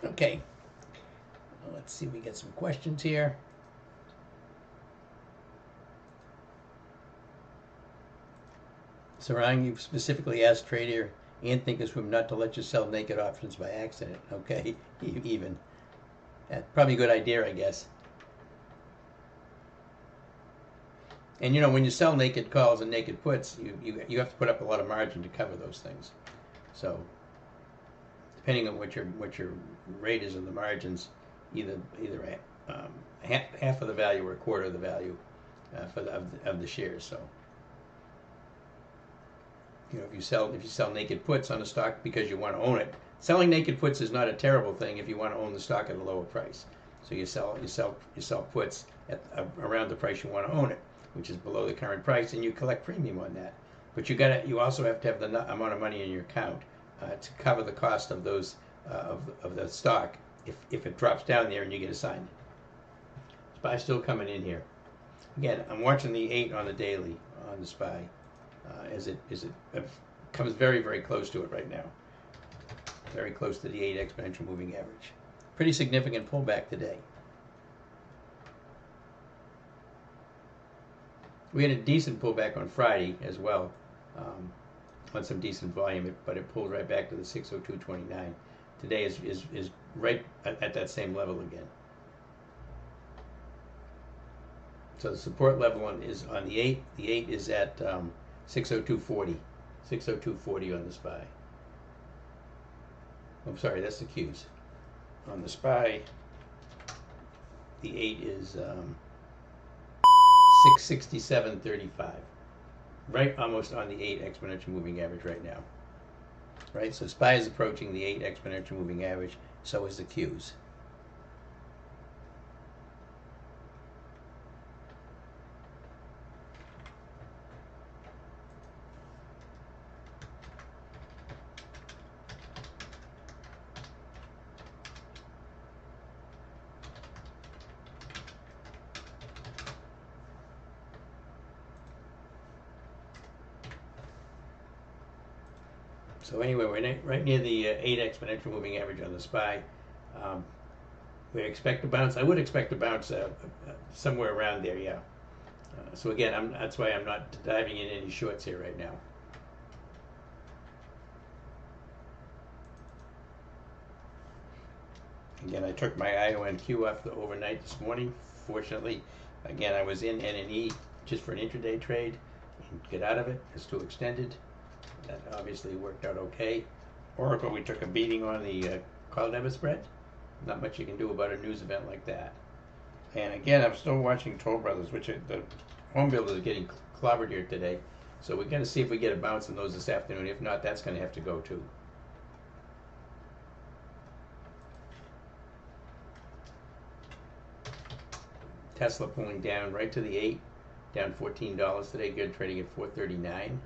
Okay, well, let's see if we get some questions here. So Ryan, you've specifically asked trader and thinkorswim not to let you sell naked options by accident. Okay, even. That's probably a good idea, I guess. And when you sell naked calls and naked puts, you have to put up a lot of margin to cover those things. So depending on what your rate is in the margins, either half of the value or a quarter of the value of the shares. So if you sell naked puts on a stock because you want to own it, selling naked puts is not a terrible thing if you want to own the stock at a lower price. So you sell puts at around the price you want to own it, which is below the current price, and you collect premium on that. But you also have to have the amount of money in your account to cover the cost of those of the stock if it drops down there and you get assigned. SPY still coming in here. Again, I'm watching the 8 on the daily on the SPY as it comes very, very close to it right now. Very close to the 8 exponential moving average. Pretty significant pullback today. We had a decent pullback on Friday as well, on some decent volume, but it pulled right back to the 602.29. Today is right at that same level again. So the support level is on the 8. The 8 is at 602.40. 602.40 on the SPY. I'm sorry, that's the Qs. On the SPY, the 8 is 667.35. Right almost on the 8 exponential moving average right now. Right, so SPY is approaching the 8 exponential moving average, so is the Qs. So anyway, we're right near the 8 exponential moving average on the SPY. We expect to bounce. I would expect to bounce somewhere around there, yeah. So again, that's why I'm not diving in any shorts here right now. Again, I took my IONQ off the overnight this morning. Fortunately, again, I was in NNE just for an intraday trade and get out of it. It's too extended. That obviously worked out okay. Oracle, we took a beating on the call debit spread. Not much you can do about a news event like that. And again, I'm still watching Toll Brothers, which the home builders are getting clobbered here today. So we're going to see if we get a bounce in those this afternoon. If not, that's going to have to go too. Tesla pulling down right to the 8, down $14 today. Good, trading at 439.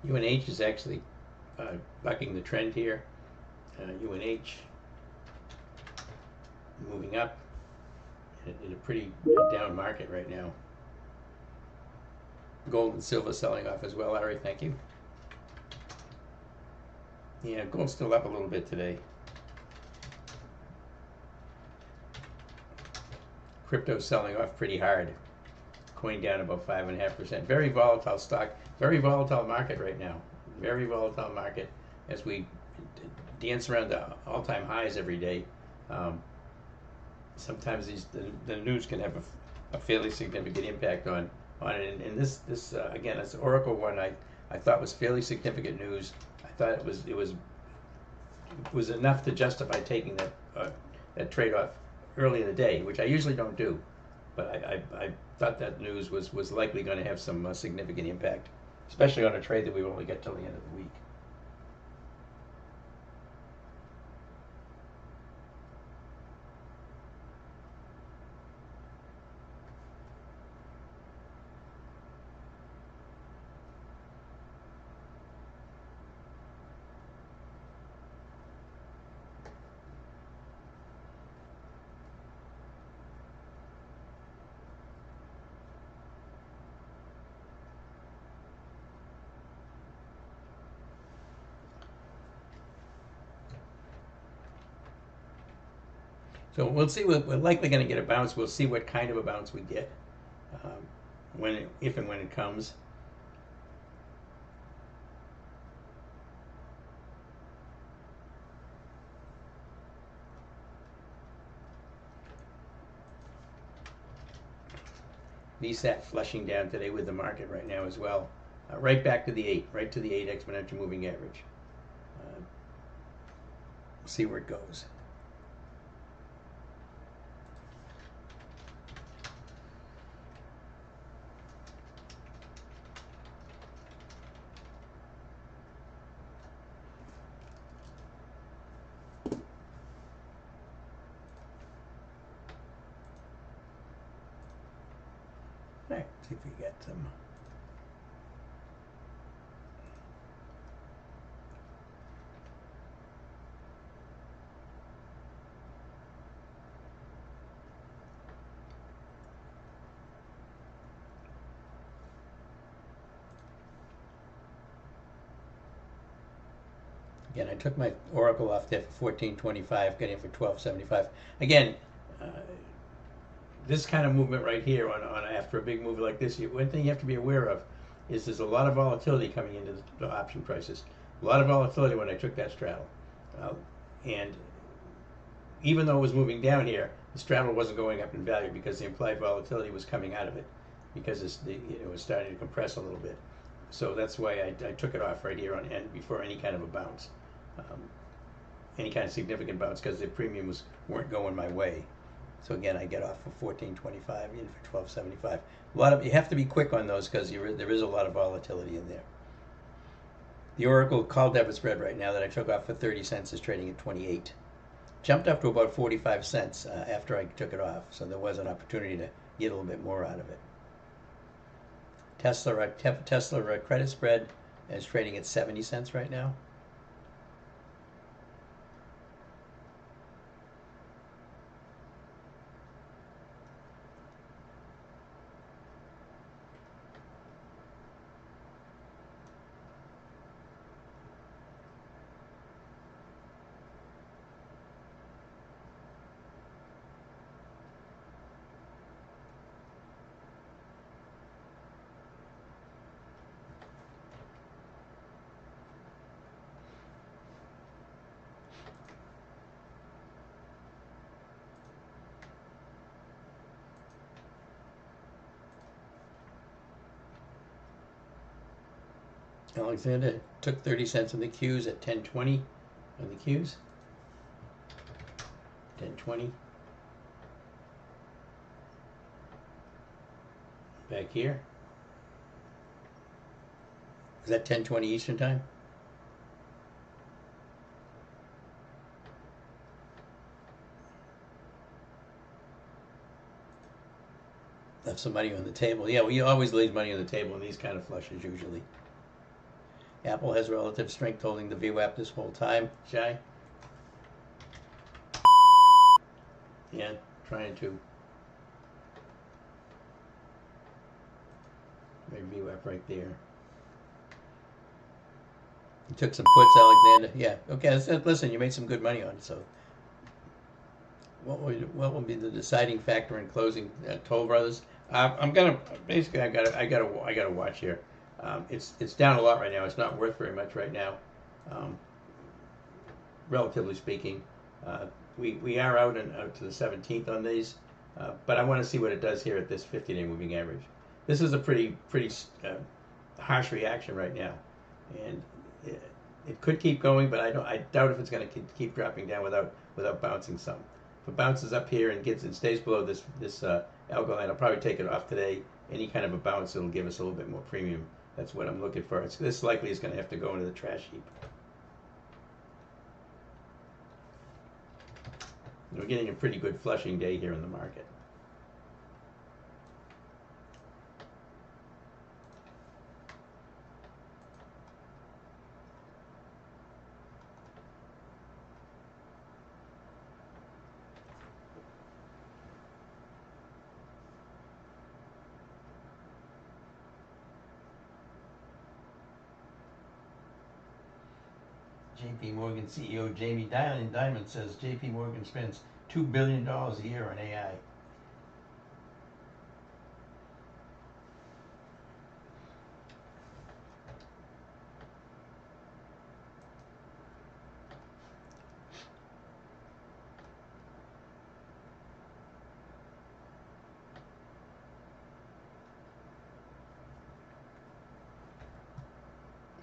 UNH is actually bucking the trend here. UNH moving up in a pretty down market right now. Gold and silver selling off as well, Larry, thank you. Yeah, gold's still up a little bit today. Crypto selling off pretty hard. Coin down about 5.5%. Very volatile stock. Very volatile market right now. Very volatile market as we dance around the all-time highs every day. Sometimes the news can have a fairly significant impact on it. And this again, this Oracle one I thought was fairly significant news. I thought it was enough to justify taking that trade off early in the day, which I usually don't do. But I thought that news was likely going to have some significant impact. especially on a trade that we've only got till the end of the week. So we'll see. We're likely going to get a bounce. We'll see what kind of a bounce we get if and when it comes. VSAT flushing down today with the market right now as well. Right back to the 8, right to the 8 exponential moving average. See where it goes. All right, see if we get some. Again, I took my Oracle off there for 14.25, got in for 12.75. Again, this kind of movement right here on after a big move like this, one thing you have to be aware of is there's a lot of volatility coming into the option prices. A lot of volatility when I took that straddle, and even though it was moving down here, the straddle wasn't going up in value because the implied volatility was coming out of it because it was starting to compress a little bit. So that's why I took it off right here on end before any kind of a bounce, any kind of significant bounce, because the premiums weren't going my way. So again, I get off for 14.25, in for 12.75. You have to be quick on those because there is a lot of volatility in there. The Oracle call debit spread right now that I took off for 30 cents is trading at 28. Jumped up to about 45 cents after I took it off, so there was an opportunity to get a little bit more out of it. Tesla credit spread is trading at 70 cents right now. Alexander took 30 cents on the Qs at 10.20 on the Qs. 10.20. Back here. Is that 10.20 Eastern time? Left some money on the table. Yeah, we always leave money on the table in these kind of flushes usually. Apple has relative strength holding the VWAP this whole time. Shy? Yeah, trying to. Maybe VWAP right there. You took some puts, Alexander. Yeah, okay. Listen, you made some good money on it. So, what will be the deciding factor in closing Toll Brothers? I'm gonna basically I gotta watch here. It's down a lot right now. It's not worth very much right now, relatively speaking. We are out to the 17th on these, but I want to see what it does here at this 50-day moving average. This is a pretty harsh reaction right now, and it could keep going, but I doubt if it's going to keep dropping down without bouncing some. If it bounces up here and stays below this algo line, I'll probably take it off today. Any kind of a bounce, it'll give us a little bit more premium That's what I'm looking for. This likely is going to have to go into the trash heap. We're getting a pretty good flushing day here in the market. JP Morgan CEO Jamie Dimon says JP Morgan spends $2 billion a year on AI.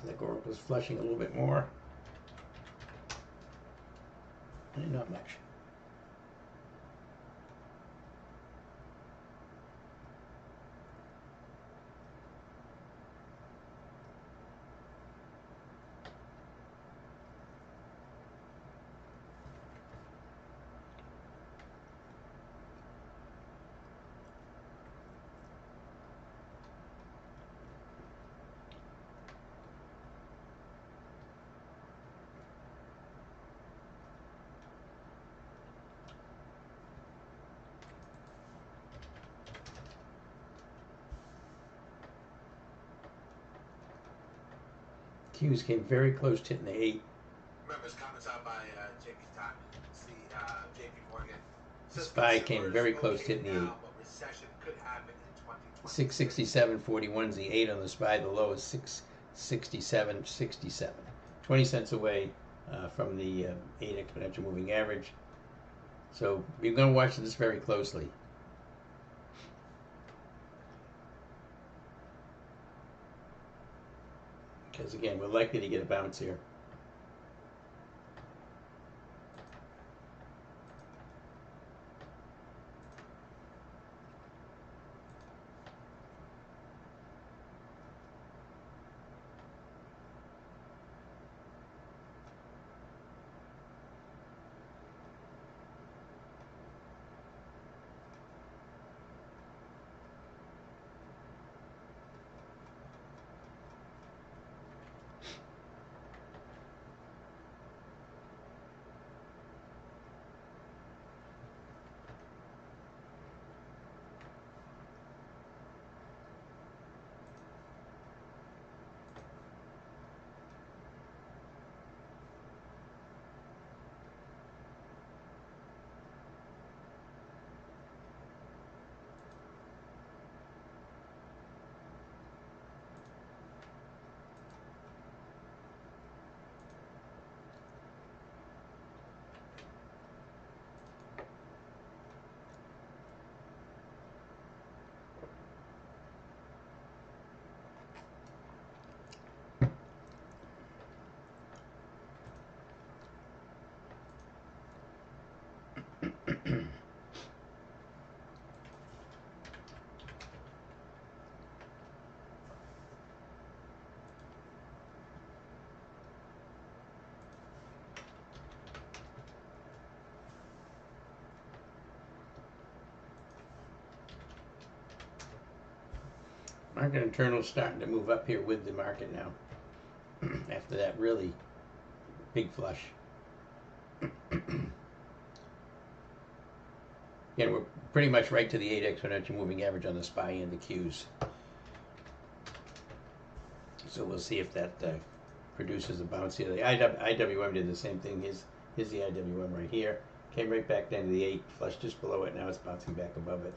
The Oracle's flushing a little bit more. And not much. Q's came very close to hitting the 8. Remember, this comments out by JP JP Morgan. SPY came very close to hitting the 8. Now, but recession could happen in 2020. 667.41 is the 8 on the SPY. The low is 667.67. 20 cents away from the 8 exponential moving average. So we're going to watch this very closely. Because again, we're likely to get a bounce here. Market internal is starting to move up here with the market now. After that really big flush. Again, we're pretty much right to the 8 exponential moving average on the SPY and the Qs. So we'll see if that produces a bounce here. The IWM did the same thing. Here's the IWM right here. Came right back down to the 8, flushed just below it. Now it's bouncing back above it.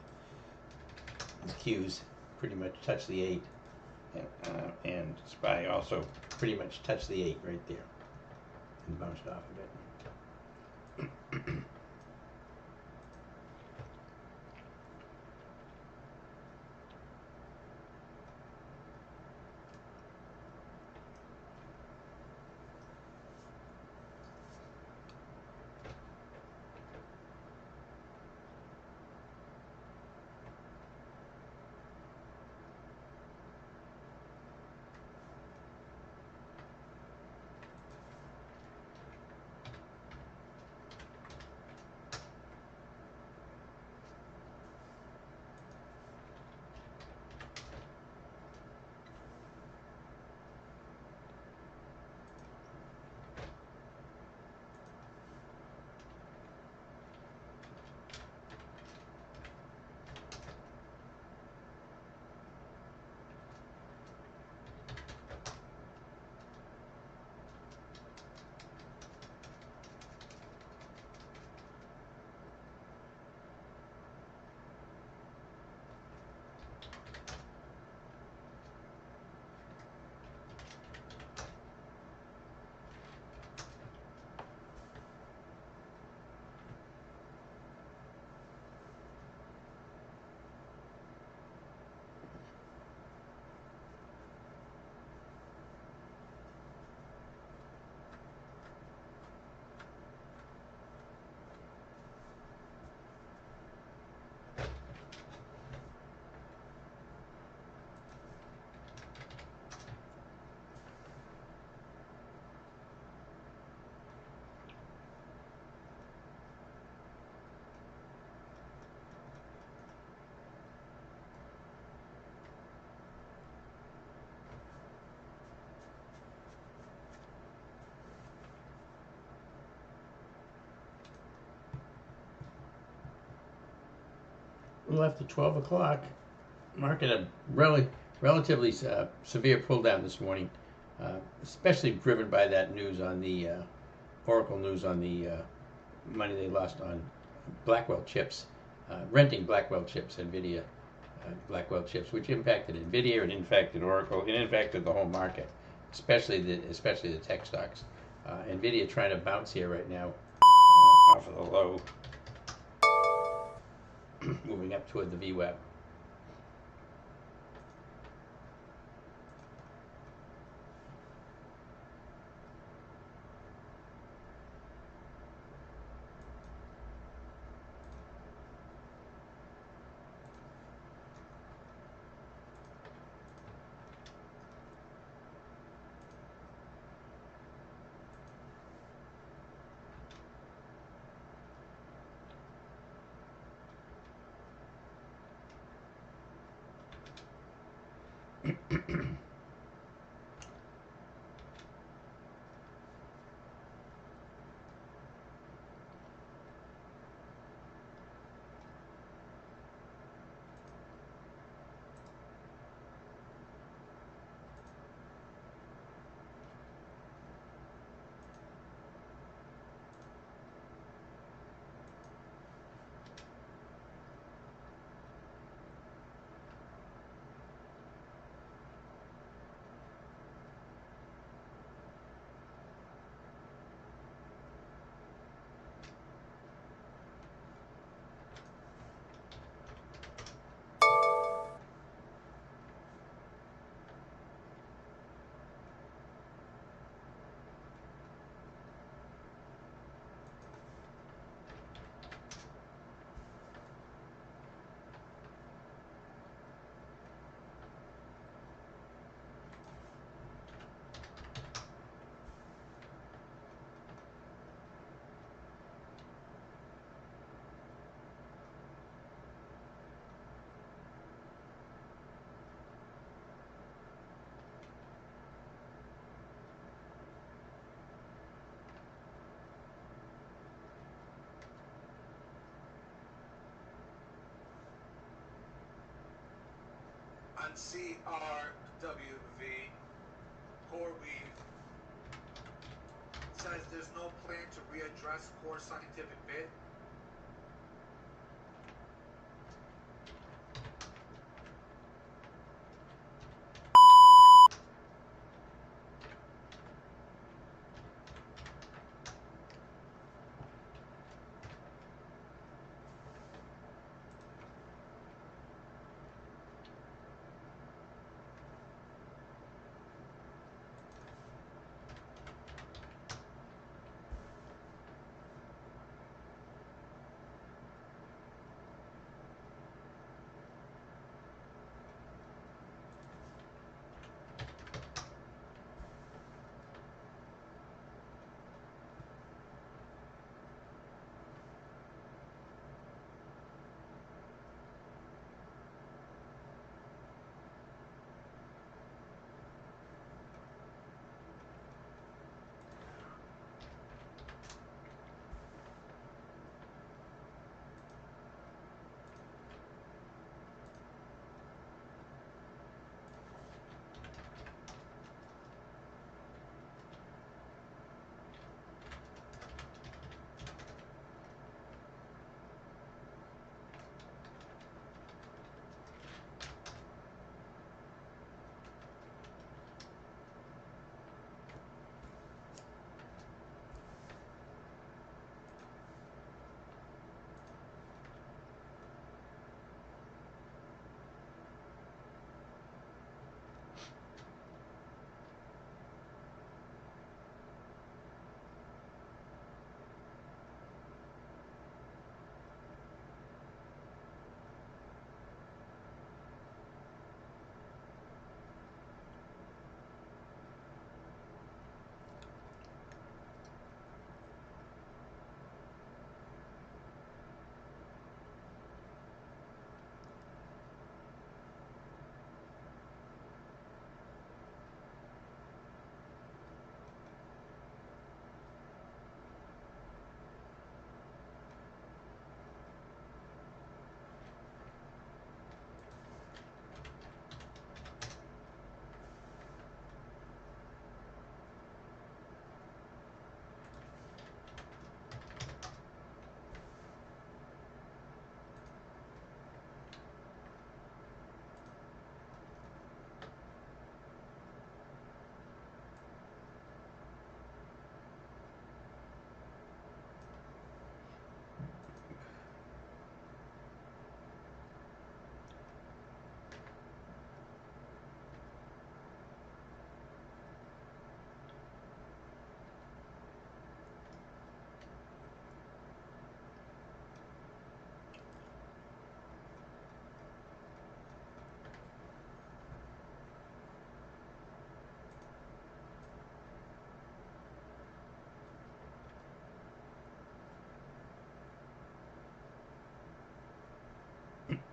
The Qs pretty much touch the 8. And SPY also pretty much touched the 8 right there. And bounced off of it. little after 12 o'clock. Market a relatively severe pull down this morning, especially driven by that news on the Oracle news on the money they lost on Blackwell chips, renting Blackwell chips, NVIDIA Blackwell chips, which impacted NVIDIA and impacted Oracle and impacted the whole market, especially the tech stocks. NVIDIA trying to bounce here right now off of the low, moving up toward the VWAP. On CRWV, Core Weave says there's no plan to readdress core scientific bid.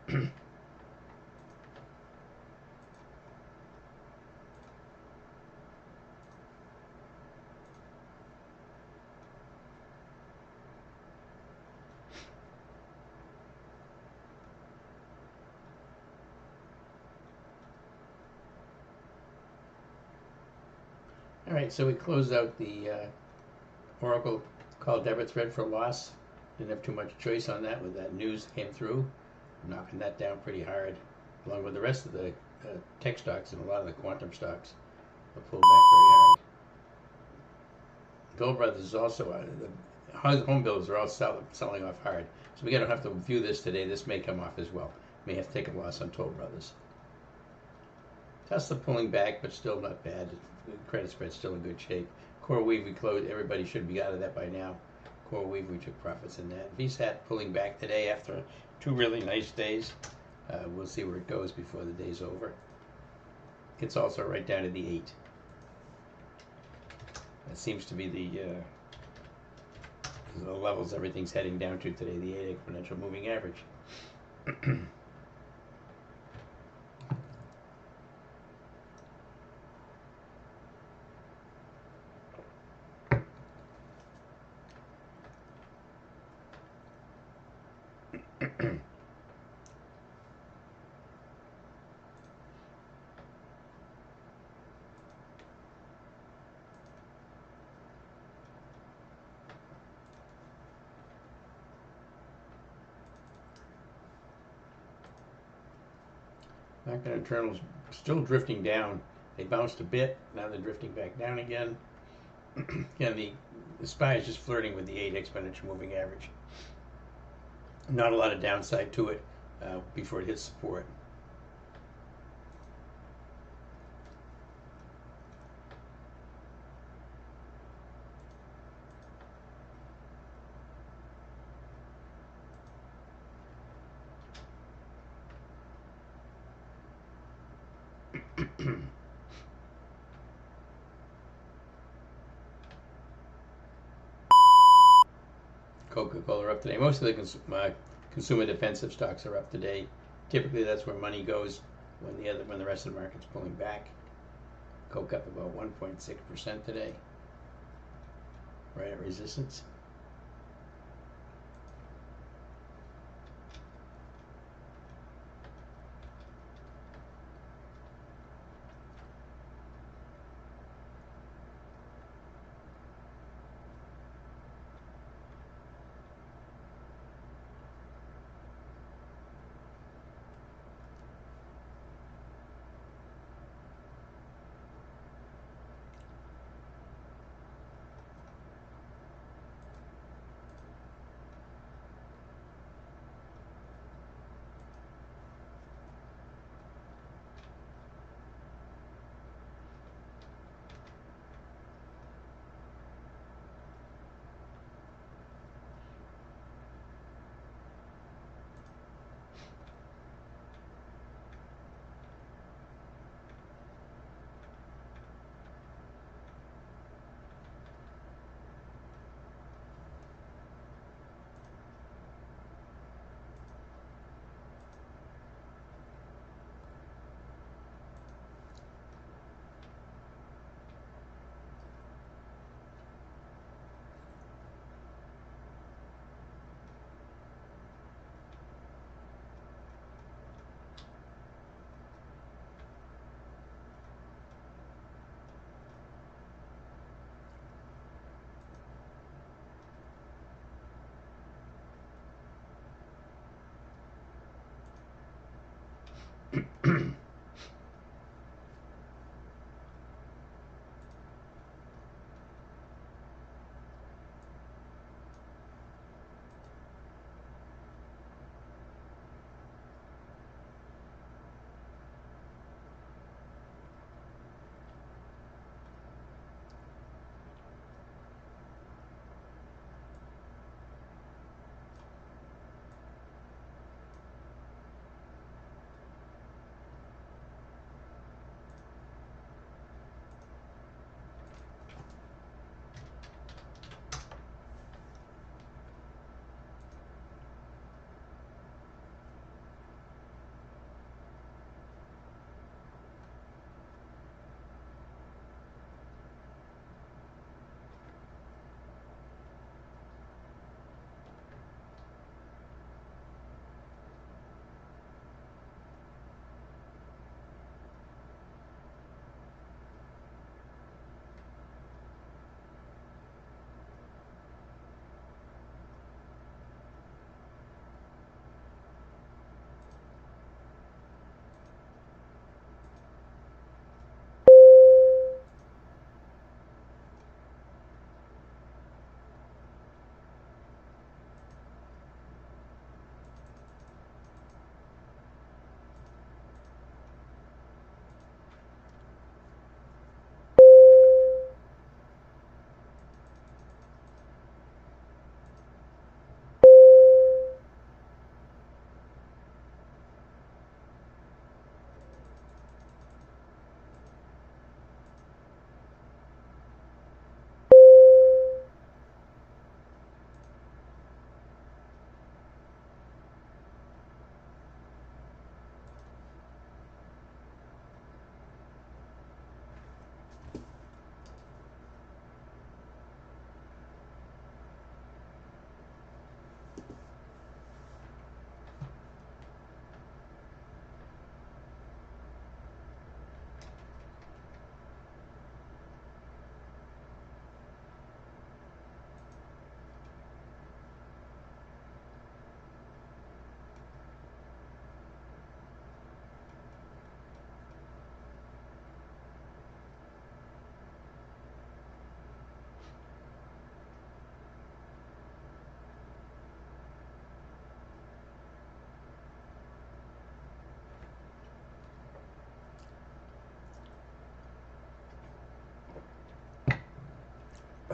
All right, so we closed out the Oracle call debit thread for loss. Didn't have too much choice on that with that news that came through, knocking that down pretty hard, along with the rest of the tech stocks and a lot of the quantum stocks have pulled back very hard. Toll Brothers is also the home builders are all selling off hard. So we don't have to view this today. This may come off as well. May have to take a loss on Toll Brothers. Tesla pulling back, but still not bad. The credit spread's still in good shape. CoreWeave we closed. Everybody should be out of that by now. CoreWeave we took profits in that. VSAT pulling back today after 2 really nice days. We'll see where it goes before the day's over. It's also right down to the 8. That seems to be the levels everything's heading down to today, the 8 exponential moving average. Market internals still drifting down. They bounced a bit. Now they're drifting back down again. Again, the SPY is just flirting with the 8 exponential moving average. Not a lot of downside to it before it hits support. Coca-Cola up today. Most of the consumer defensive stocks are up today. Typically, that's where money goes when the rest of the market's pulling back. Coke up about 1.6% today, right at resistance.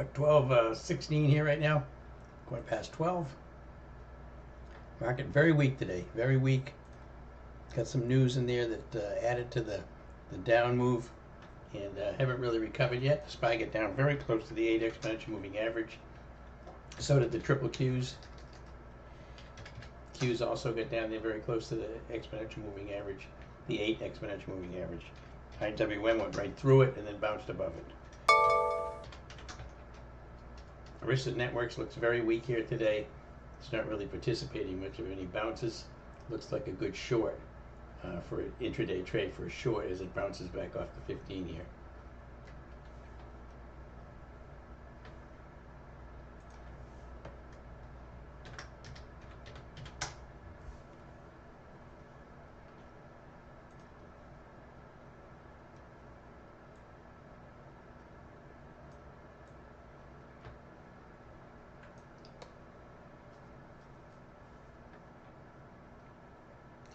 What, 12:16 here right now? Quarter past 12. Market very weak today. Very weak. Got some news in there that added to the down move, and haven't really recovered yet. The SPY got down very close to the 8 exponential moving average. So did the triple Qs. Qs also got down there very close to the exponential moving average, the 8 exponential moving average. IWM went right through it and then bounced above it. Arista Networks looks very weak here today. It's not really participating much of any bounces. Looks like a good short for an intraday trade for a short as it bounces back off the 15 here.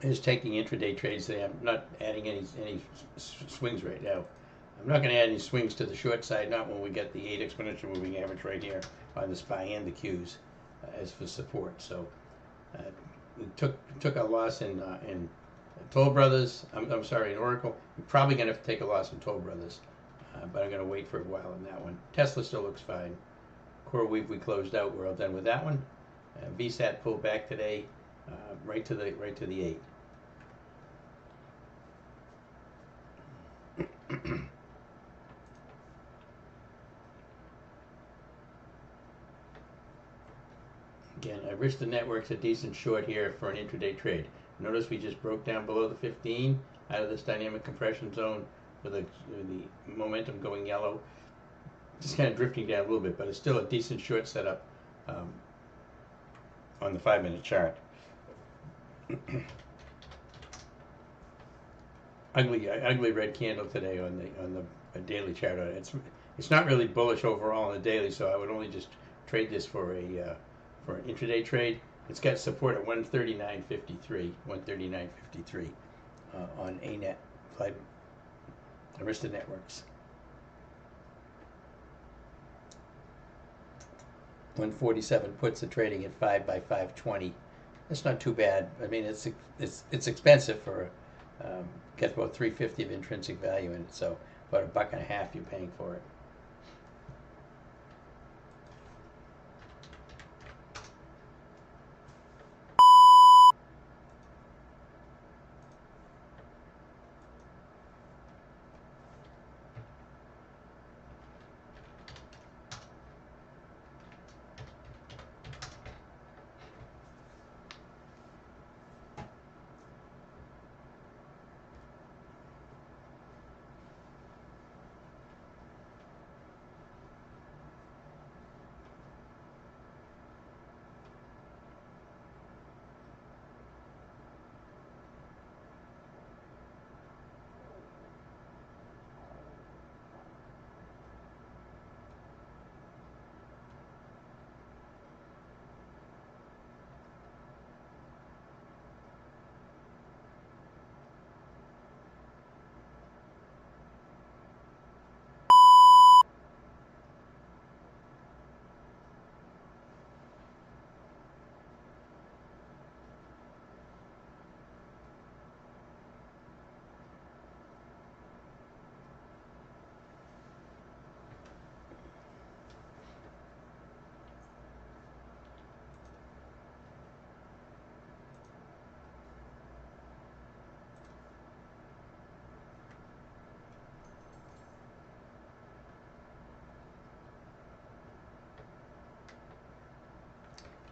Is taking intraday trades today. I'm not adding any swings right now. I'm not going to add any swings to the short side, not when we get the 8 exponential moving average right here on the SPY and the Qs as for support. So we took a loss in Toll Brothers. I'm sorry, in Oracle. We're probably going to have to take a loss in Toll Brothers, but I'm going to wait for a while on that one. Tesla still looks fine. CoreWeave we closed out. We're all done with that one. VSAT pulled back today, right to the 8. Again, Arista Network's a decent short here for an intraday trade. Notice we just broke down below the 15 out of this dynamic compression zone with the momentum going yellow. Just kind of drifting down a little bit, but it's still a decent short setup on the 5-minute chart. ugly red candle today on the daily chart. It's not really bullish overall on the daily, so I would only just trade this for an intraday trade. It's got support at 139.53, 139.53 on ANET, Arista Networks. 147 puts are trading at 5 by 520. That's not too bad. I mean, it's expensive for gets about 350 of intrinsic value in it, so about $1.50 you're paying for it.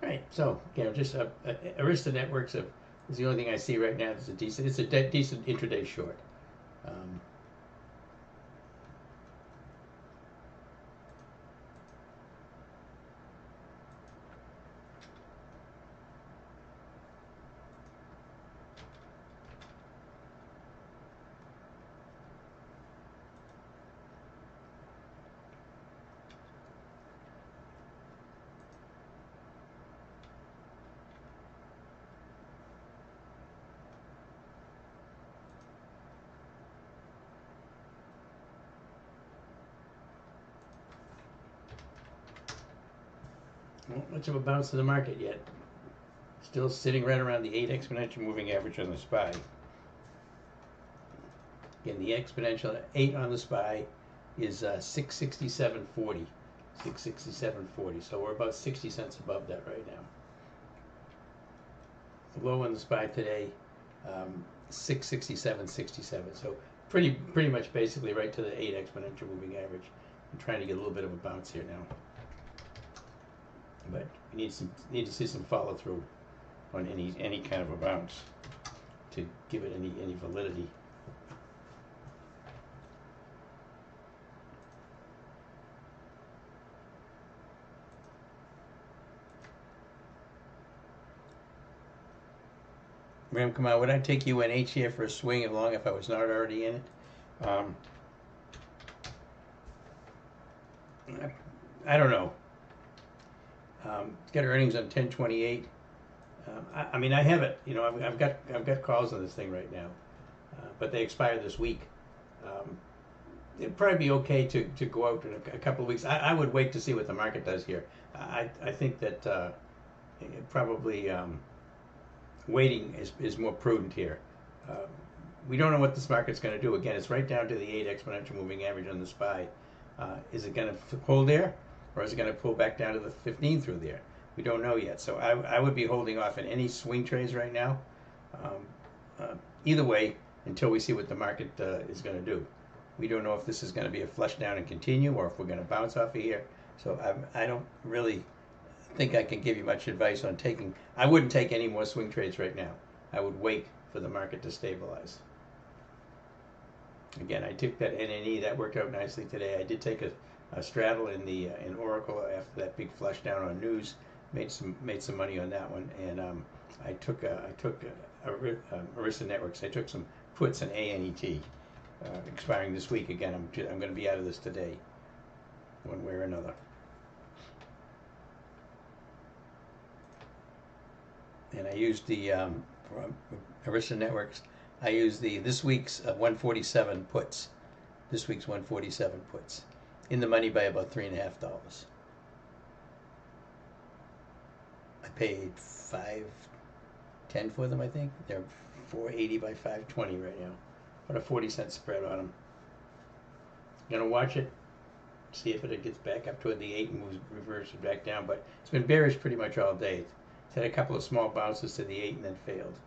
Right, so just Arista Networks is the only thing I see right now that's a decent. It's a decent intraday short. Not much of a bounce to the market yet. Still sitting right around the 8 exponential moving average on the SPY. Again, the exponential 8 on the SPY is 667.40. 667.40. So we're about 60 cents above that right now. The low on the SPY today, 667.67. So pretty much basically right to the 8 exponential moving average. I'm trying to get a little bit of a bounce here now. But we need to see some follow through on any kind of a bounce to give it any validity. Ram, come on, would I take UNH here for a swing as long if I was not already in it? I don't know. It's got earnings on 10/28. I mean, I have it. You know, I've got calls on this thing right now, but they expire this week. It'd probably be okay to go out in a couple of weeks. I would wait to see what the market does here. I think that probably waiting is more prudent here. We don't know what this market's going to do. Again, it's right down to the 8 exponential moving average on the SPY. Is it going to hold there, or is it going to pull back down to the 15 through there? We don't know yet. So I would be holding off in any swing trades right now. Either way, until we see what the market is going to do. We don't know if this is going to be a flush down and continue, or if we're going to bounce off of here. So I don't really think I can give you much advice on taking. I wouldn't take any more swing trades right now. I would wait for the market to stabilize. Again, I took that NNE. That worked out nicely today. I did take a straddle in Oracle after that big flush down on news. Made some money on that one, and I took Arista Networks. I took some puts in ANET, expiring this week. Again, I'm going to be out of this today, one way or another. And I used the Arista Networks. I used this week's 147 puts. This week's 147 puts, in the money by about $3.50. I paid $5.10 for them. I think they're $4.80 by $5.20 right now. About a 40-cent spread on them. Gonna watch it, see if it gets back up toward the 8 and moves reverses back down. But it's been bearish pretty much all day. It's had a couple of small bounces to the 8 and then failed.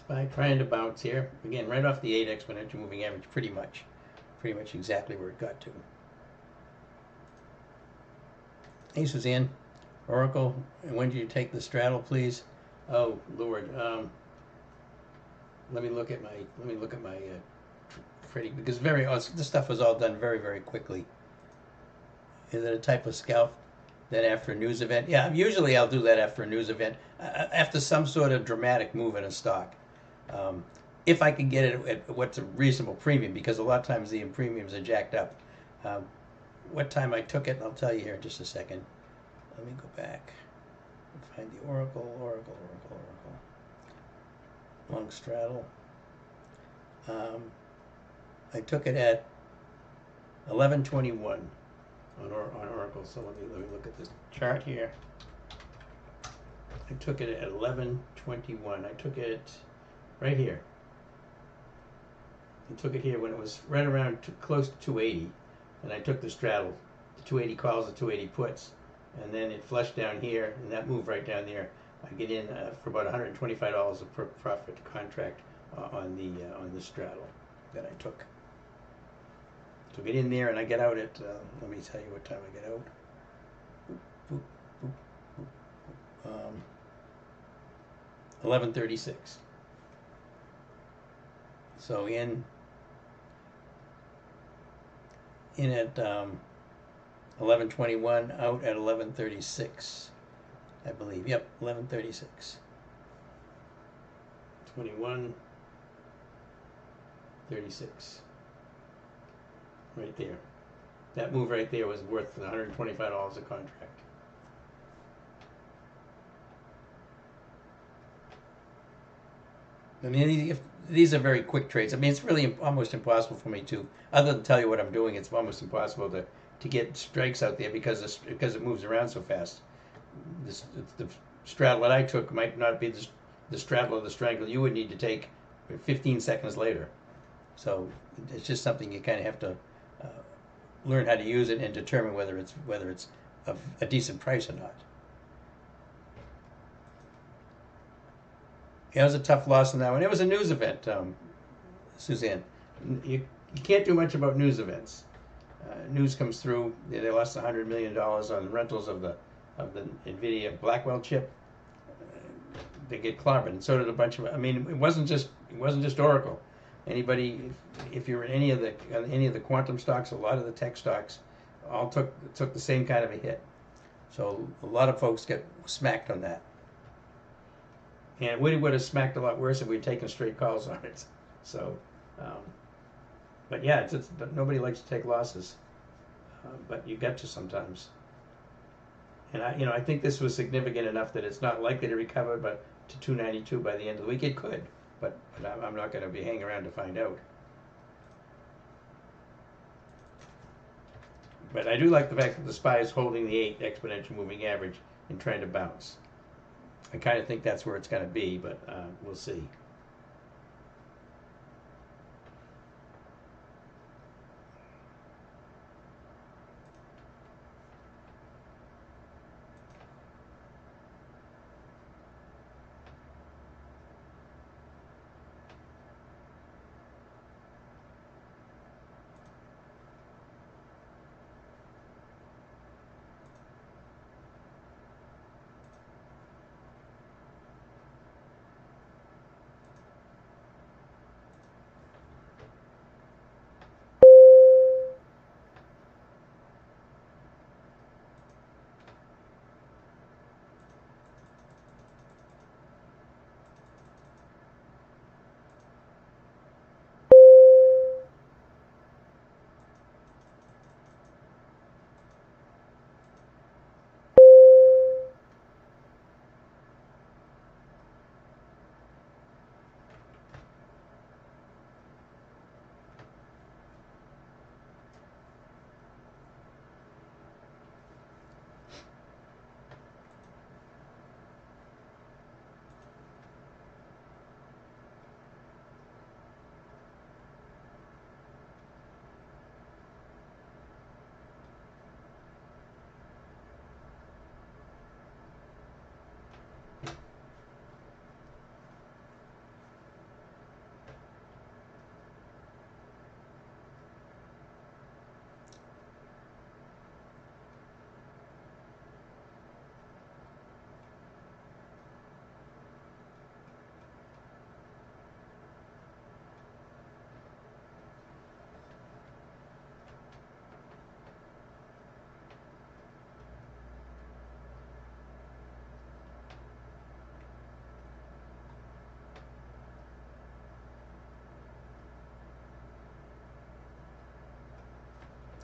SPY trying to bounce here again, right off the 8 exponential moving average, pretty much exactly where it got to. Hey Suzanne, Oracle, and when did you take the straddle, please? Oh Lord, let me look at my trading, because this stuff was all done very quickly. Is it a type of scalp that after a news event? Yeah, usually I'll do that after a news event, after some sort of dramatic move in a stock. If I can get it at what's a reasonable premium, because a lot of times the premiums are jacked up. What time I took it, I'll tell you here in just a second. Let me go back and find the Oracle. Long straddle. I took it at 11:21 on Oracle. So let me look at this chart here. I took it at 11:21. I took it right here. I took it here when it was right around close to 280, and I took the straddle, the 280 calls, the 280 puts, and then it flushed down here, and that moved right down there. I get in for about $125 a per profit contract on the straddle that I took. So get in there, and I get out at, let me tell you what time I get out. 11:36. So in at 11:21, out at 11:36, I believe. Yep, 11:36. 21, 36. Right there. That move right there was worth $125 a contract. I mean, these are very quick trades. I mean, it's really almost impossible for me to, other than tell you what I'm doing, it's almost impossible to get strikes out there because it moves around so fast. The straddle that I took might not be the straddle or the strangle you would need to take 15 seconds later. So it's just something you kind of have to learn how to use it and determine whether it's a decent price or not. Yeah, it was a tough loss on that one. It was a news event, Suzanne. You can't do much about news events. News comes through. They lost $100 million on rentals of the NVIDIA Blackwell chip. They get clobbered, and so did a bunch of. I mean, it wasn't just Oracle. Anybody, if you're in any of the quantum stocks, a lot of the tech stocks, all took the same kind of a hit. So a lot of folks get smacked on that. And we would have smacked a lot worse if we'd taken straight calls on it. So, but yeah, nobody likes to take losses, but you get to sometimes. And I think this was significant enough that it's not likely to recover, but to 292 by the end of the week it could. But I'm not going to be hanging around to find out. But I do like the fact that the SPY is holding the 8 exponential moving average and trying to bounce. I kind of think that's where it's going to be, but we'll see.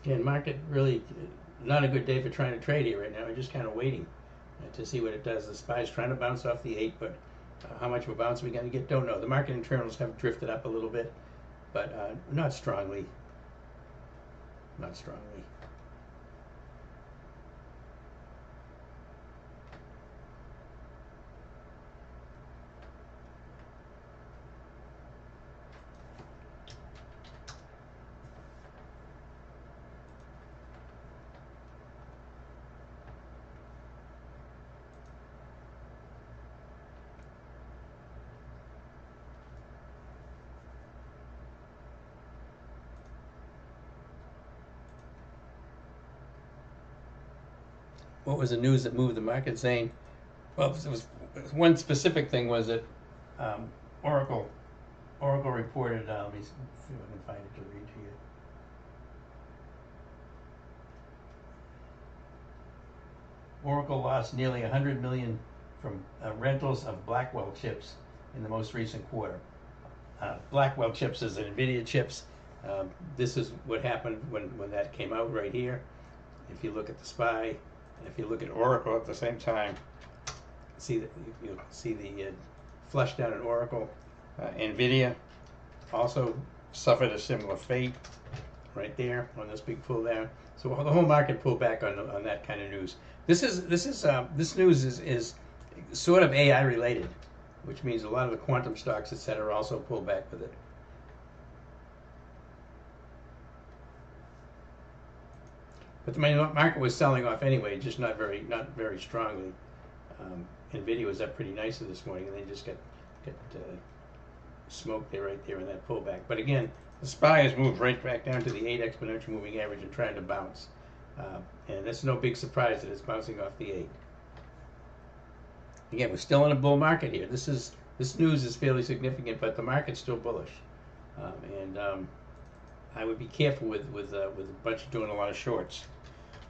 And market really not a good day for trying to trade here right now. We're just kind of waiting to see what it does. The SPY's trying to bounce off the 8, but how much of a bounce are we going to get? Don't know. The market internals have drifted up a little bit, but not strongly. Not strongly. What was the news that moved the market? Saying, well, it was one specific thing was that um, Oracle reported. Let me see if I can find it to read to you. Oracle lost nearly 100 million from rentals of Blackwell chips in the most recent quarter. Blackwell chips is NVIDIA chips. This is what happened when that came out right here. If you look at the SPY, and if you look at Oracle at the same time, see that you'll see the flush down in Oracle. NVIDIA also suffered a similar fate right there on this big pull down. So the whole market pulled back on that kind of news. This news is sort of AI related, which means a lot of the quantum stocks, etc., also pulled back with it. But the market was selling off anyway, just not very strongly. NVIDIA was up pretty nicely this morning, and they just got smoked there right there in that pullback. But again, the SPY has moved right back down to the 8 exponential moving average and trying to bounce. And it's no big surprise that it's bouncing off the 8. Again, we're still in a bull market here. This news is fairly significant, but the market's still bullish. I would be careful with a bunch of doing a lot of shorts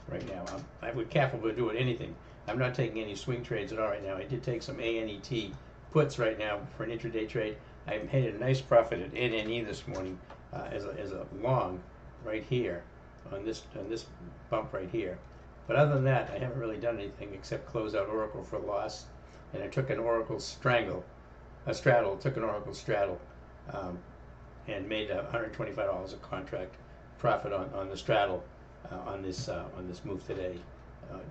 right now. I would be careful with doing anything. I'm not taking any swing trades at all right now. I did take some ANET puts right now for an intraday trade. I made a nice profit at NNE this morning as a long right here on this bump right here. But other than that, I haven't really done anything except close out Oracle for loss. And I took an Oracle straddle, took an Oracle straddle, and made $125 a contract profit on the straddle on this move today,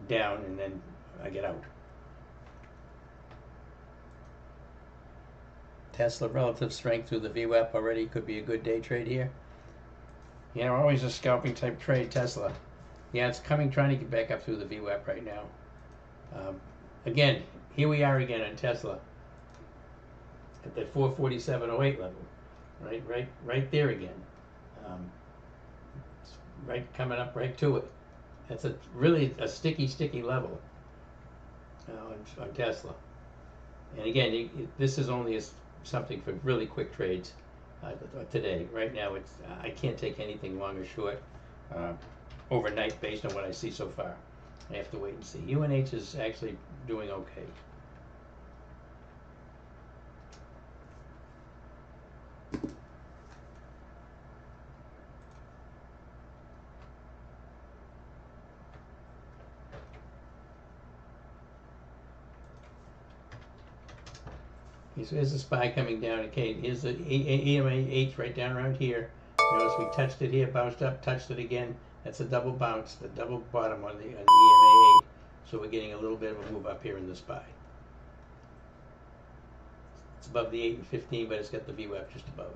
down, and then I get out. Tesla relative strength through the VWAP already could be a good day trade here. Yeah, always a scalping type trade, Tesla. Yeah, it's trying to get back up through the VWAP right now. Again, here we are again on Tesla at that 447.08 level, right there again. Right coming up right to it. That's really a sticky level on Tesla. And again, this is only something for really quick trades today. Right now, I can't take anything long or short overnight based on what I see so far. I have to wait and see. UNH is actually doing okay. So here's the SPY coming down. Okay, here's the EMA right down around here. Notice we touched it here, bounced up, touched it again. That's a double bounce, the double bottom on the EMA 8. So we're getting a little bit of a move up here in the SPY. It's above the 8 and 15, but it's got the VWAP just above.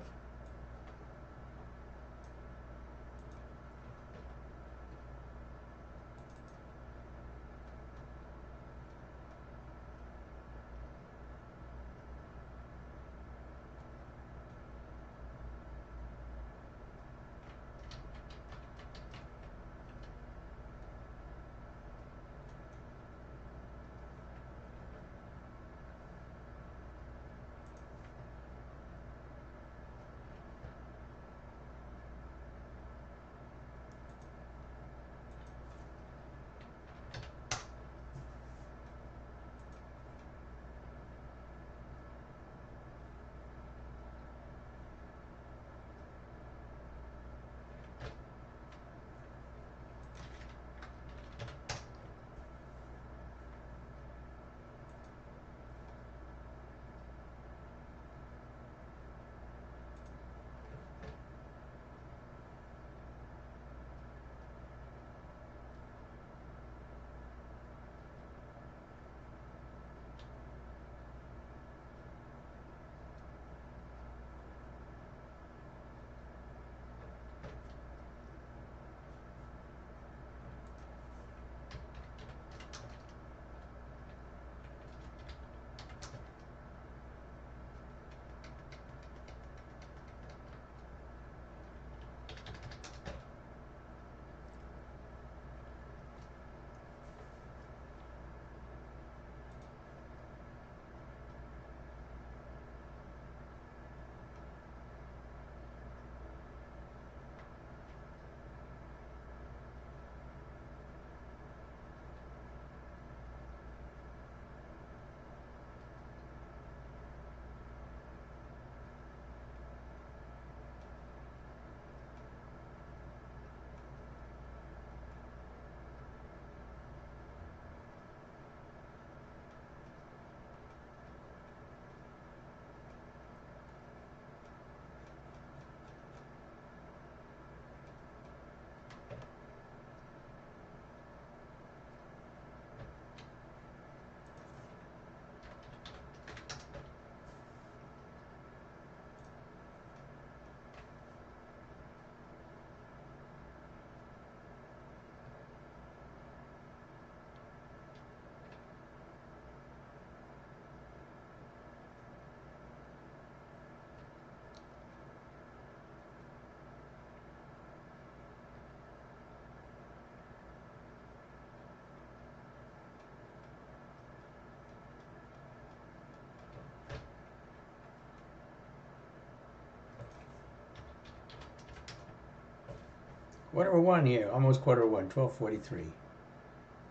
Quarter of 1 here, almost quarter of 1, 12:43.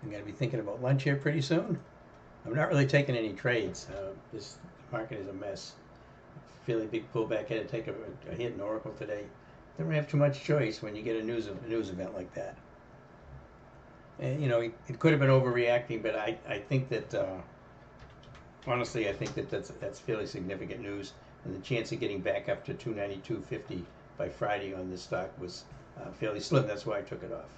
I'm going to be thinking about lunch here pretty soon. I'm not really taking any trades. This market is a mess. Fairly big pullback. Had to take a hit in Oracle today. Don't really have too much choice when you get a news event like that. And you know, it could have been overreacting, but I think that honestly, I think that that's fairly significant news, and the chance of getting back up to 292.50 by Friday on this stock was fairly slim. That's why I took it off.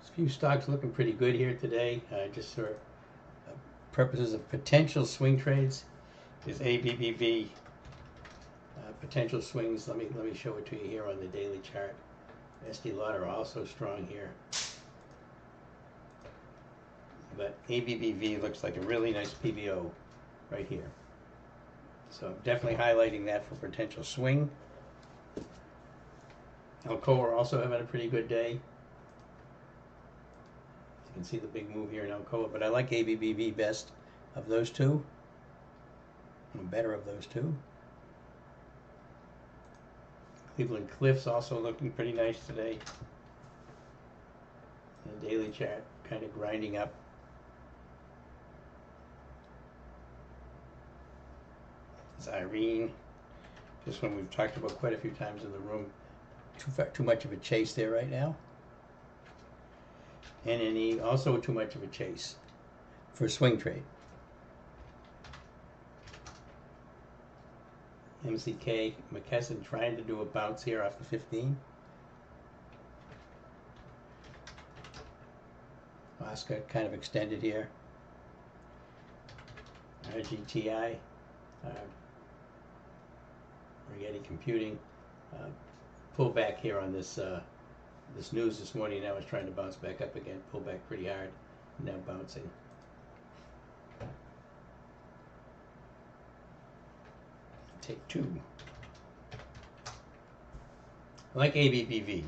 A few stocks looking pretty good here today. Just for purposes of potential swing trades, is ABBV. Potential swings. Let me show it to you here on the daily chart. Estee Lauder also strong here, but ABBV looks like a really nice PBO right here. So I'm definitely highlighting that for potential swing. Alcoa also having a pretty good day. You can see the big move here in Alcoa, but I like ABBV best of those two. Better of those two. Cleveland Cliffs also looking pretty nice today. The daily chart kind of grinding up. It's Irene. This one we've talked about quite a few times in the room. Too much of a chase there right now. NNE also too much of a chase for a swing trade. MCK, McKesson trying to do a bounce here off the 15. Oscar kind of extended here. RGTI, Rigetti Computing, pull back here on this this news this morning. Now it's trying to bounce back up again. Pull back pretty hard. Now bouncing. Take two. I like ABBV.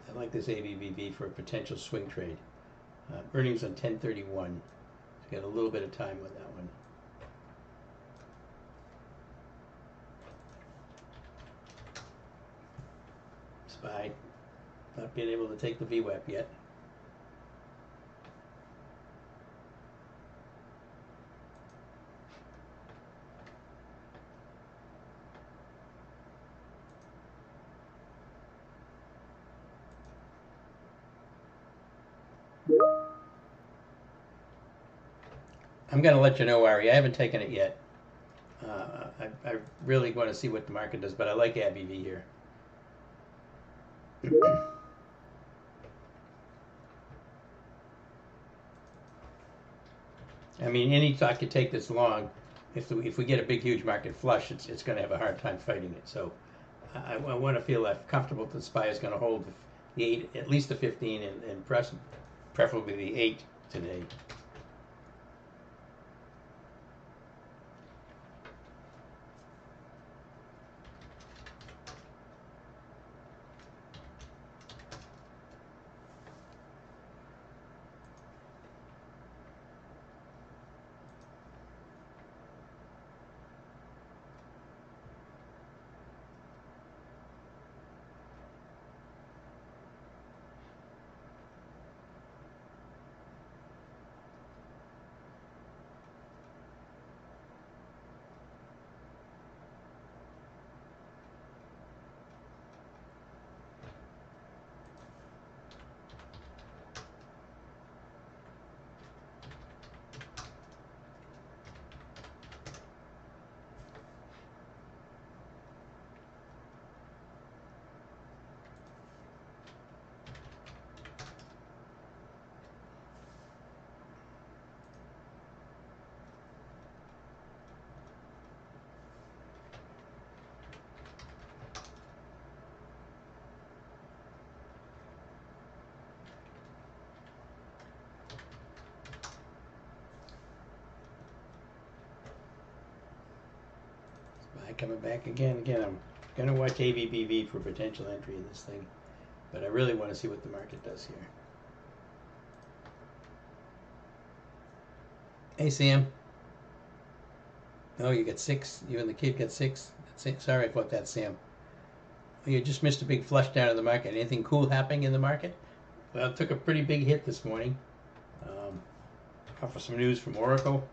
I like this ABBV for a potential swing trade. Earnings on 10/31. Got a little bit of time with that one. SPY, not being able to take the VWAP yet. I'm going to let you know, Ari. I haven't taken it yet. I really want to see what the market does, but I like ABBV here. I mean, any stock could take this long. If we get a big, huge market flush, it's going to have a hard time fighting it. So I want to feel comfortable that the SPY is going to hold the 8, at least the 15, and preferably the 8 today. Coming back again. I'm gonna watch ABBV for potential entry in this thing, but I really want to see what the market does here. Hey, Sam. Oh, you got 6. You and the kid got 6. Sorry about that, Sam. You just missed a big flush down in the market. Anything cool happening in the market? Well, it took a pretty big hit this morning. Off of some news from Oracle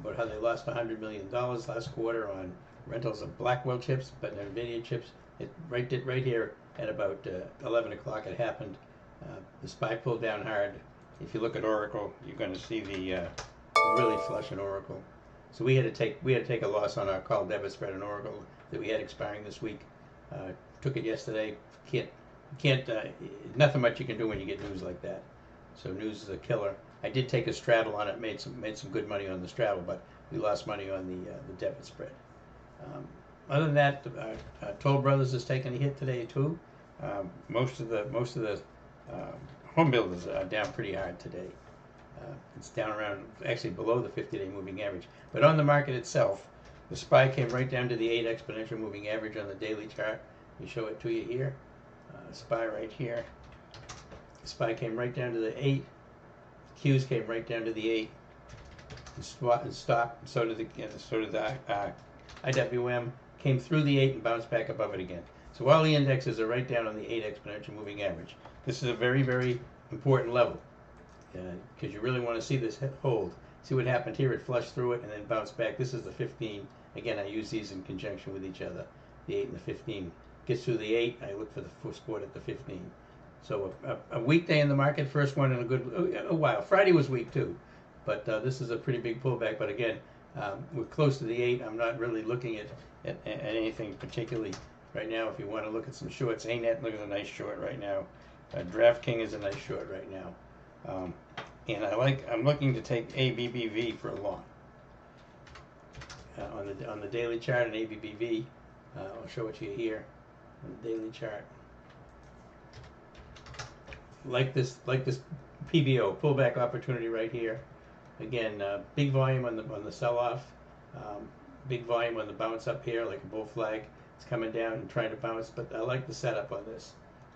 about how they lost $100 million last quarter on rentals of Blackwell chips, but NVIDIA chips. It right here at about 11 o'clock. It happened. The SPY pulled down hard. If you look at Oracle, you're going to see the really flush in Oracle. So we had to take a loss on our call debit spread in Oracle that we had expiring this week. Took it yesterday. Can't nothing much you can do when you get news like that. So news is a killer. I did take a straddle on it, made some good money on the straddle, but we lost money on the debit spread. Other than that, Toll Brothers is taking a hit today too. Most of the home builders are down pretty hard today. It's down around, actually below the 50-day moving average. But on the market itself, the SPY came right down to the 8 exponential moving average on the daily chart. We show it to you here. SPY right here. The SPY came right down to the 8. Qs came right down to the 8. And stopped. So did the IWM came through the 8 and bounced back above it again. So all the indexes are right down on the 8 exponential moving average. This is a very, very important level because you really want to see this hold. See what happened here? It flushed through it and then bounced back. This is the 15. Again, I use these in conjunction with each other. The 8 and the 15. Gets through the 8, I look for the support at the 15. So a weekday in the market, first one in a while. Friday was weak too, but this is a pretty big pullback. But again, we're close to the 8. I'm not really looking at anything particularly right now. If you want to look at some shorts, ANET, look at a nice short right now. DraftKings is a nice short right now. And I'm looking to take ABBV for a long. On the daily chart and ABBV, I'll show it to you here on the daily chart. Like this PBO pullback opportunity right here. Again, big volume on the sell-off, big volume on the bounce up here, like a bull flag. It's coming down and trying to bounce, but I like the setup on this.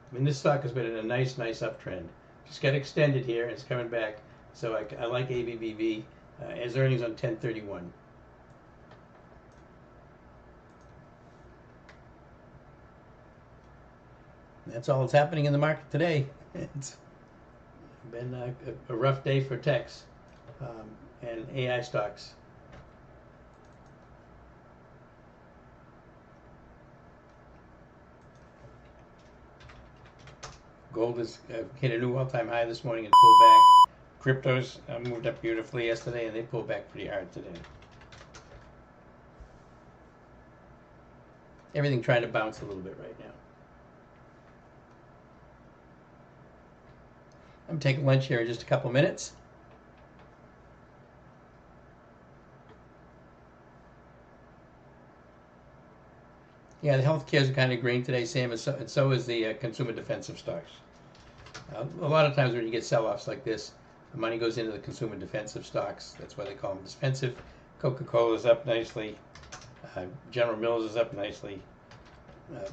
I mean, this stock has been in a nice uptrend. Just got extended here, and it's coming back. So I like ABBV as earnings on 10/31. That's all that's happening in the market today. It's been a rough day for techs and AI stocks. Gold has hit a new all-time high this morning and pulled back. Cryptos moved up beautifully yesterday, and they pulled back pretty hard today. Everything trying to bounce a little bit right now. I'm taking lunch here in just a couple minutes. Yeah, the healthcare is kind of green today, Sam, and so is the consumer defensive stocks. A lot of times when you get sell-offs like this, the money goes into the consumer defensive stocks. That's why they call them defensive. Coca-Cola is up nicely. General Mills is up nicely. Uh,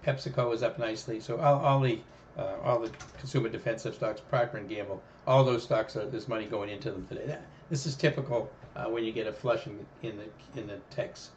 PepsiCo is up nicely. So all the consumer defensive stocks, Procter and Gamble, all those stocks are there's money going into them today. This is typical when you get a flush in the techs.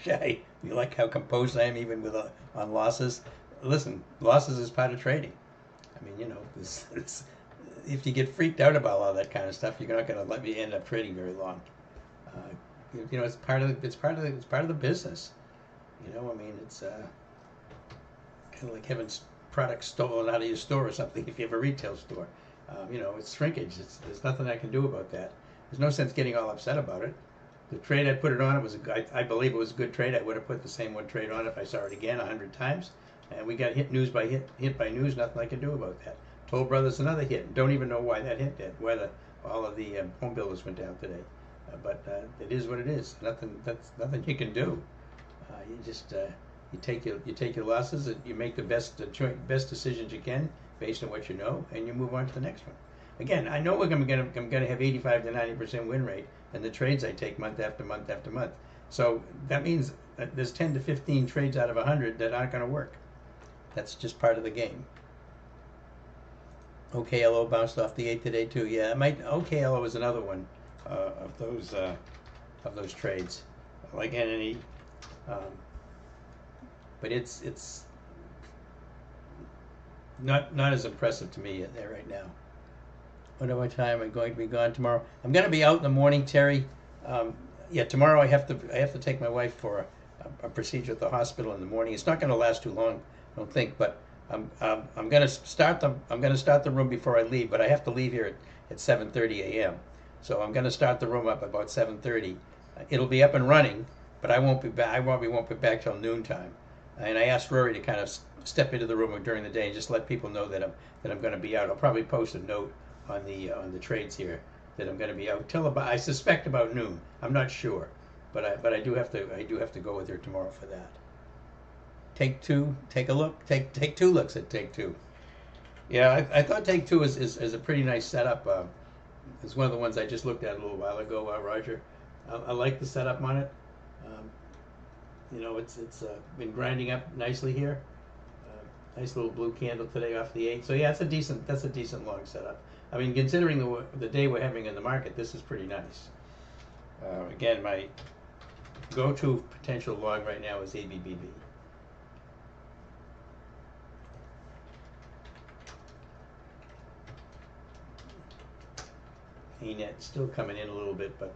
Shay, you like how composed I am even with on losses? Listen, losses is part of trading. I mean, if you get freaked out about all that kind of stuff, you're not going to let me end up trading very long. It's part of the business. I mean, it's kind of like having products stolen out of your store or something. If you have a retail store, it's shrinkage. There's nothing I can do about that. There's no sense getting all upset about it. The trade I put it on, I believe it was a good trade. I would have put the same one trade on if I saw it again 100 times. And we got hit by news. Nothing I can do about that. Toll Brothers another hit. Don't even know why that hit did. Why all of the home builders went down today. But it is what it is. That's nothing you can do. You just you take your losses. And you make the best decisions you can based on what you know, and you move on to the next one. Again, I know I'm going to have 85 to 90% win rate in the trades I take month after month after month. So that means that there's 10 to 15 trades out of 100 that aren't going to work. That's just part of the game. OKLO bounced off the 8 today too. Yeah, OKLO is another one of those trades, like Entity, but it's not as impressive to me there right now. What time am I going to be gone tomorrow? I'm going to be out in the morning, Terry. Tomorrow I have to take my wife for a procedure at the hospital in the morning. It's not going to last too long, I don't think, but I'm going to start the room before I leave, but I have to leave here at 7:30 a.m. So I'm going to start the room up about 7:30. It'll be up and running, but I won't be back. I probably won't be back till noontime. And I asked Rory to kind of step into the room during the day and just let people know that I'm going to be out. I'll probably post a note on the trades here that I'm going to be out till about, I suspect about noon. I'm not sure, but I do have to go with her tomorrow for that. Take Two, take a look. Take Two looks at Take Two. Yeah, I thought Take Two is a pretty nice setup. It's one of the ones I just looked at a little while ago, Roger. I like the setup on it. Um, it's been grinding up nicely here. Nice little blue candle today off the 8. So yeah, that's a decent long setup. I mean, considering the day we're having in the market, this is pretty nice. Again, my go-to potential long right now is ABBB. ANET still coming in a little bit, but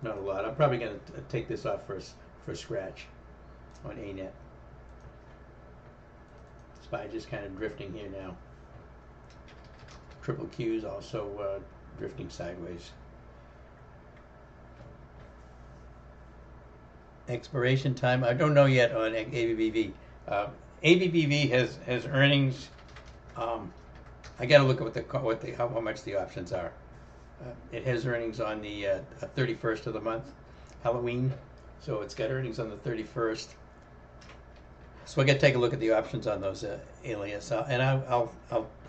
not a lot. I'm probably going to take this off for scratch on ANET. SPY just kind of drifting here now. Triple Q's also drifting sideways. Expiration time, I don't know yet on ABBV. ABBV has earnings. I got to look at how much the options are. It has earnings on the 31st of the month, Halloween. So it's got earnings on the 31st. So I got to take a look at the options on those alias, and I'll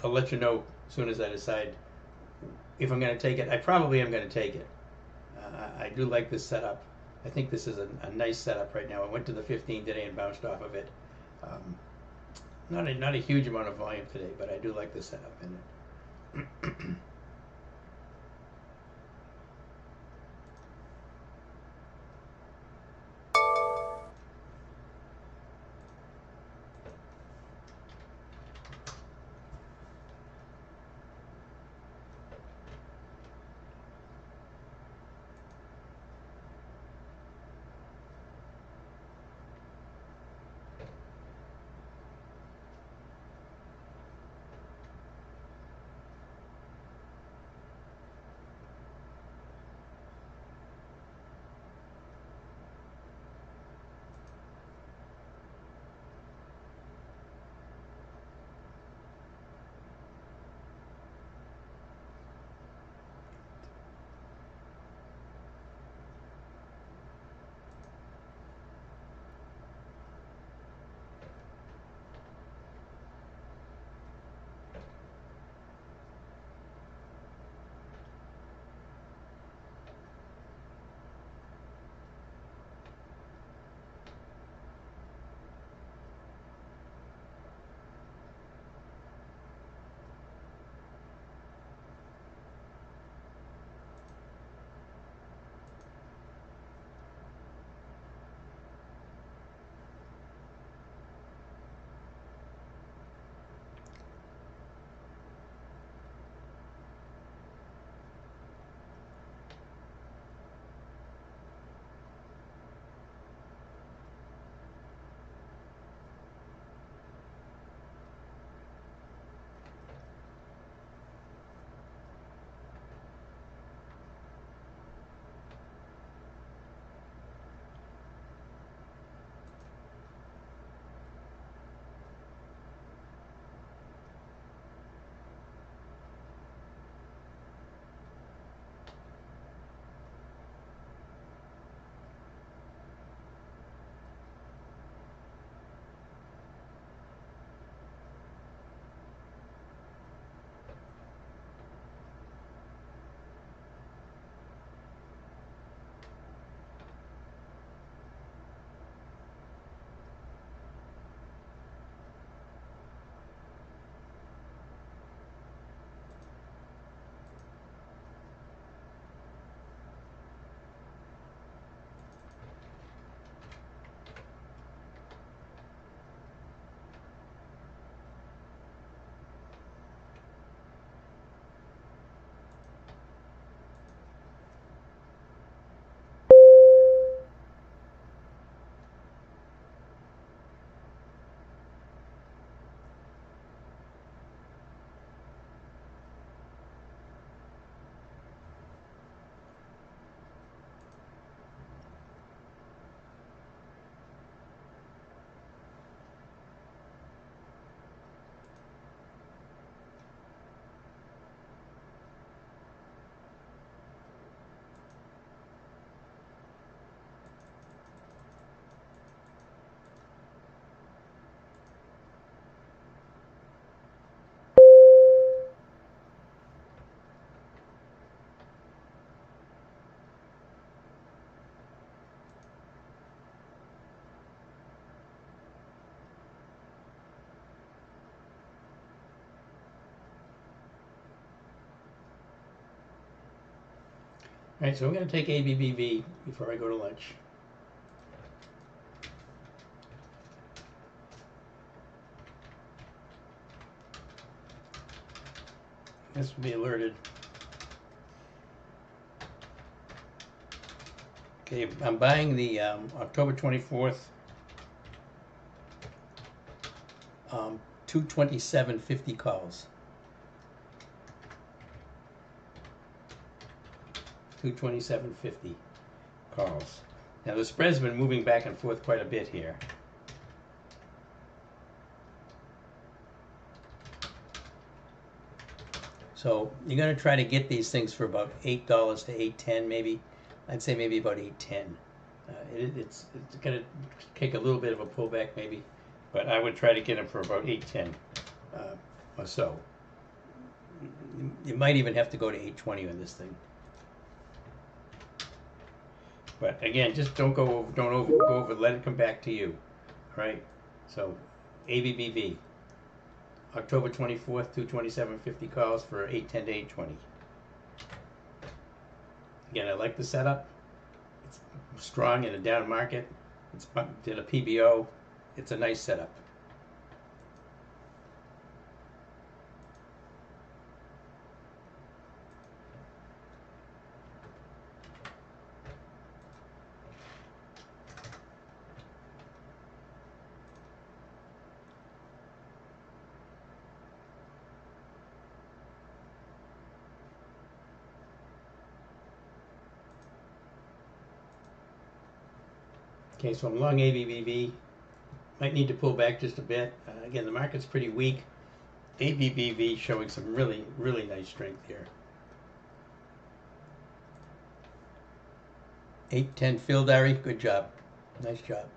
let you know as soon as I decide if I'm going to take it. I probably am going to take it. I do like this setup. I think this is a nice setup right now. I went to the 15 today and bounced off of it. Not a huge amount of volume today, but I do like the setup in it. All right, so I'm going to take ABBV before I go to lunch. This will be alerted. Okay, I'm buying the October 24th 227.50 calls. 227.50 calls. Now the spread's been moving back and forth quite a bit here. So you're going to try to get these things for about $8 to $8.10 maybe. I'd say maybe about $8.10. It's going to take a little bit of a pullback maybe, but I would try to get them for about $8.10 or so. You might even have to go to $8.20 on this thing. But again, just don't go over. Let it come back to you. All right. So ABBV. October 24th, 227.50 calls for 8.10 to 8.20. Again, I like the setup. It's strong in a down market. It's did a PBO. It's a nice setup. Okay, so I'm long ABBV. Might need to pull back just a bit. Again, the market's pretty weak. ABBV showing some really, really nice strength here. 8.10 fill, Dari. Good job. Nice job.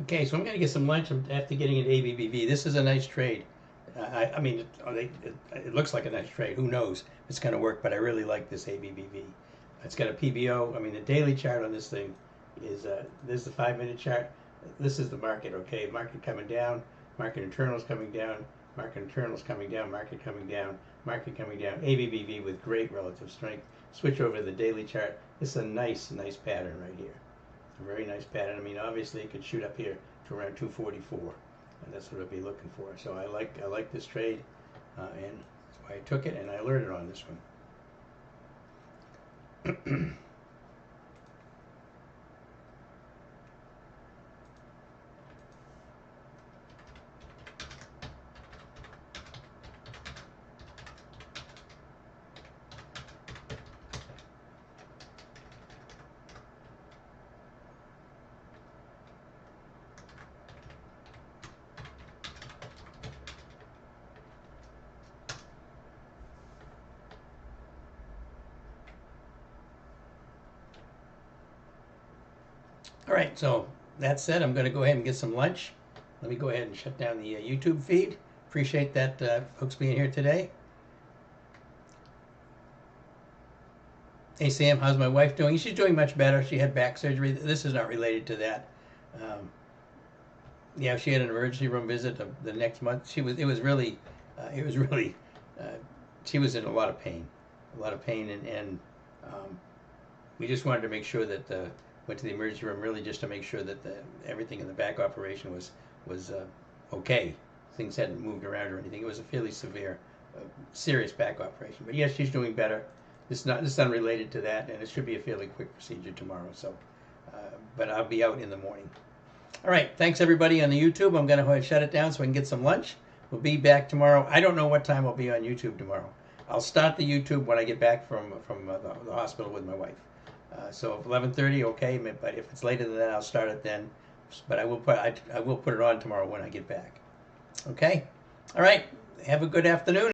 Okay, so I'm going to get some lunch after getting into ABBV. This is a nice trade. I mean, it looks like a nice trade. Who knows if it's going to work, but I really like this ABBV. It's got a PBO. I mean, the daily chart on this thing is, this is the 5-minute chart. This is the market, okay? Market coming down, market internals coming down, market internals coming down, market coming down, market coming down. ABBV with great relative strength. Switch over to the daily chart. This is a nice pattern right here. A very nice pattern. I mean, obviously it could shoot up here to around 244, and that's what I'd be looking for. So I like this trade, and that's why I took it, and I alerted on this one. All right, so that said, I'm going to go ahead and get some lunch. Let me go ahead and shut down the YouTube feed. Appreciate that folks being here today. Hey Sam, how's my wife doing? She's doing much better. She had back surgery. This is not related to that. Yeah, she had an emergency room visit the next month. She was. It was really. Uh, she was in a lot of pain, and we just wanted to make sure that went to the emergency room really just to make sure that everything in the back operation was okay. Things hadn't moved around or anything. It was a fairly severe, serious back operation. But yes, she's doing better. This is unrelated to that, and it should be a fairly quick procedure tomorrow. So, but I'll be out in the morning. All right, thanks everybody on the YouTube. I'm going to shut it down so I can get some lunch. We'll be back tomorrow. I don't know what time I'll be on YouTube tomorrow. I'll start the YouTube when I get back from the hospital with my wife. So 11:30, okay. But if it's later than that, I'll start it then. But I will put it on tomorrow when I get back. Okay. All right. Have a good afternoon.